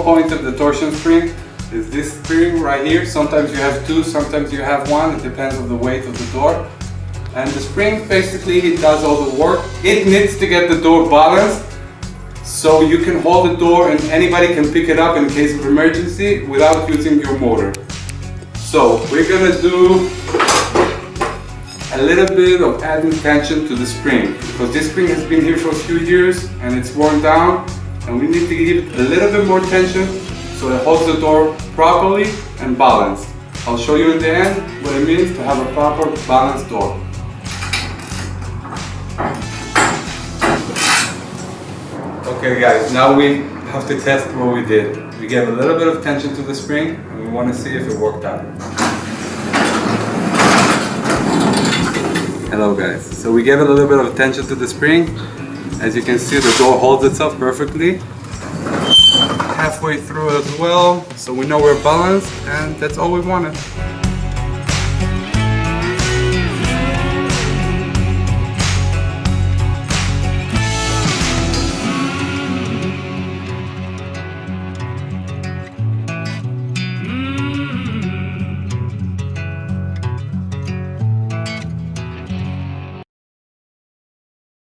whole point of the torsion spring is this spring right here. Sometimes you have two, sometimes you have one. It depends on the weight of the door. And the spring basically it does all the work. It needs to get the door balanced so you can hold the door and anybody can pick it up in case of emergency without using your motor. So we're gonna do a little bit of adding tension to the spring because this spring has been here for a few years and it's worn down, and we need to give it a little bit more tension so it holds the door properly and balanced. I'll show you in the end what it means to have a proper balanced door. Okay guys, now we have to test what we did. We gave a little bit of tension to the spring and we want to see if it worked out. Hello guys, so we gave it a little bit of tension to the spring. As you can see, the door holds itself perfectly. Halfway through as well, so we know we're balanced, and that's all we wanted.